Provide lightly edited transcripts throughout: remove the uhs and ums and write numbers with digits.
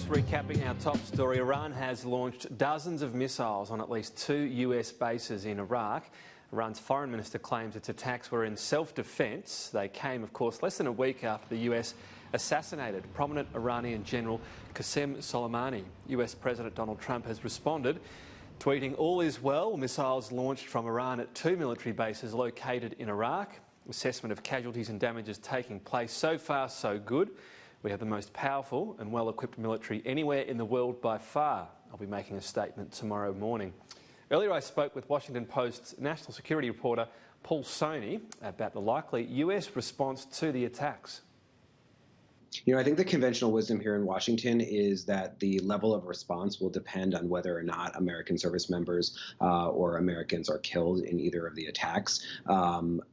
Just recapping our top story, Iran has launched dozens of missiles on at least 2 US bases in Iraq. Iran's foreign minister claims its attacks were in self-defence. They came, of course, less than a week after the US assassinated prominent Iranian general Qasem Soleimani. US President Donald Trump has responded, tweeting, "All is well. Missiles launched from Iran at 2 military bases located in Iraq. Assessment of casualties and damages taking place. So far, so good. We have the most powerful and well-equipped military anywhere in the world by far." I'll be making a statement tomorrow morning. Earlier I spoke with Washington Post's national security reporter Paul Sonne about the likely US response to the attacks. I think the conventional wisdom here in Washington is that the level of response will depend on whether or not American service members or Americans are killed in either of the attacks.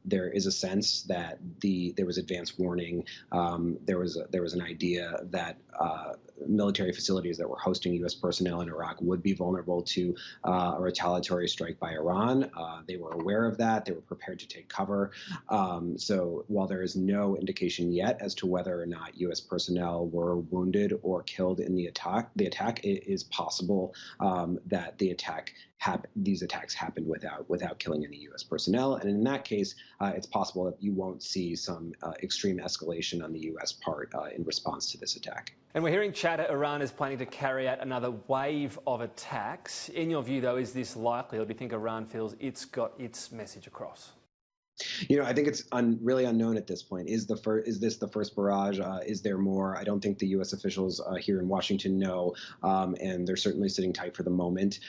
There is a sense that there was advance warning. There was an idea that military facilities that were hosting U.S. personnel in Iraq would be vulnerable to a retaliatory strike by Iran. They were aware of that. They were prepared to take cover. So while there is no indication yet as to whether or not U.S. personnel were wounded or killed in the attack, it is possible that these attacks happened without killing any U.S. personnel. And in that case, it's possible that you won't see some extreme escalation on the U.S. part in response to this attack. And we're hearing chatter Iran is planning to carry out another wave of attacks. In your view, though, is this likely, or do you think Iran feels it's got its message across? I think it's really unknown at this point. Is this the first barrage? Is there more? I don't think the U.S. officials here in Washington know, and they're certainly sitting tight for the moment.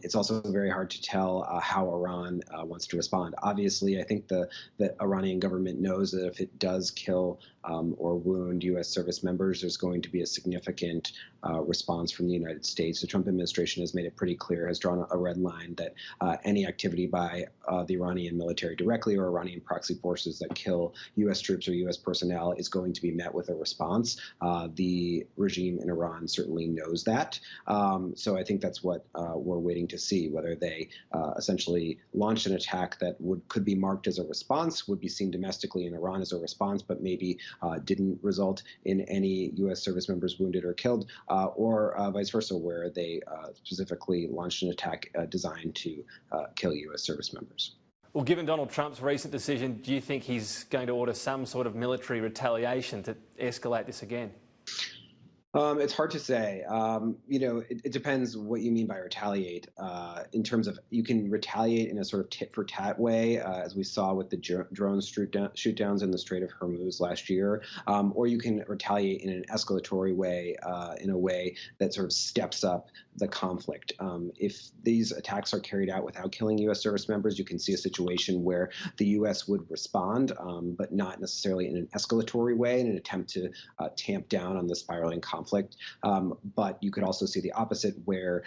It's also very hard to tell how Iran wants to respond. Obviously, I think the Iranian government knows that if it does kill or wound U.S. service members, there's going to be a significant response from the United States. The Trump administration has made it pretty clear, has drawn a red line that any activity by the Iranian military directly or Iranian proxy forces that kill U.S. troops or U.S. personnel is going to be met with a response. The regime in Iran certainly knows that. So I think that's what we're waiting to see, whether they essentially launched an attack that could be marked as a response, would be seen domestically in Iran as a response, but maybe didn't result in any U.S. service members wounded or killed, or vice versa, where they specifically launched an attack designed to kill U.S. service members. Well, given Donald Trump's recent decision, do you think he's going to order some sort of military retaliation to escalate this again? It's hard to say. It depends what you mean by retaliate. In terms of, you can retaliate in a sort of tit-for-tat way, as we saw with the drone shoot-downs in the Strait of Hormuz last year, or you can retaliate in an escalatory way, in a way that sort of steps up the conflict. If these attacks are carried out without killing U.S. service members, you can see a situation where the U.S. would respond, but not necessarily in an escalatory way, in an attempt to tamp down on the spiraling conflict. But you could also see the opposite, where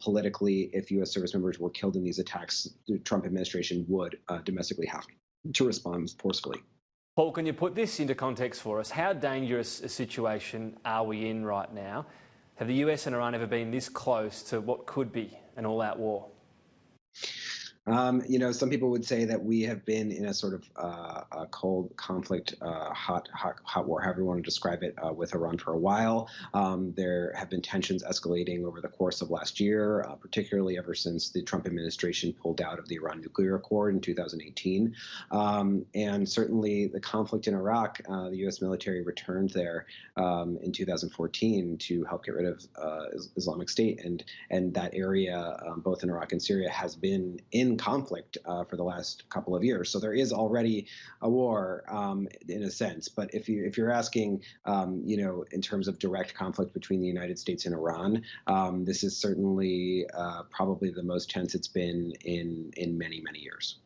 politically, if U.S. service members were killed in these attacks, the Trump administration would domestically have to respond forcefully. Paul, can you put this into context for us? How dangerous a situation are we in right now? Have the US and Iran ever been this close to what could be an all-out war? Some people would say that we have been in a sort of a cold conflict, hot war, however you want to describe it, with Iran for a while. There have been tensions escalating over the course of last year, particularly ever since the Trump administration pulled out of the Iran nuclear accord in 2018. And certainly the conflict in Iraq, the U.S. military returned there in 2014 to help get rid of Islamic State. And that area, both in Iraq and Syria, has been in conflict for the last couple of years. So there is already a war in a sense. But if you're asking, in terms of direct conflict between the United States and Iran, this is certainly probably the most tense it's been in many, many years.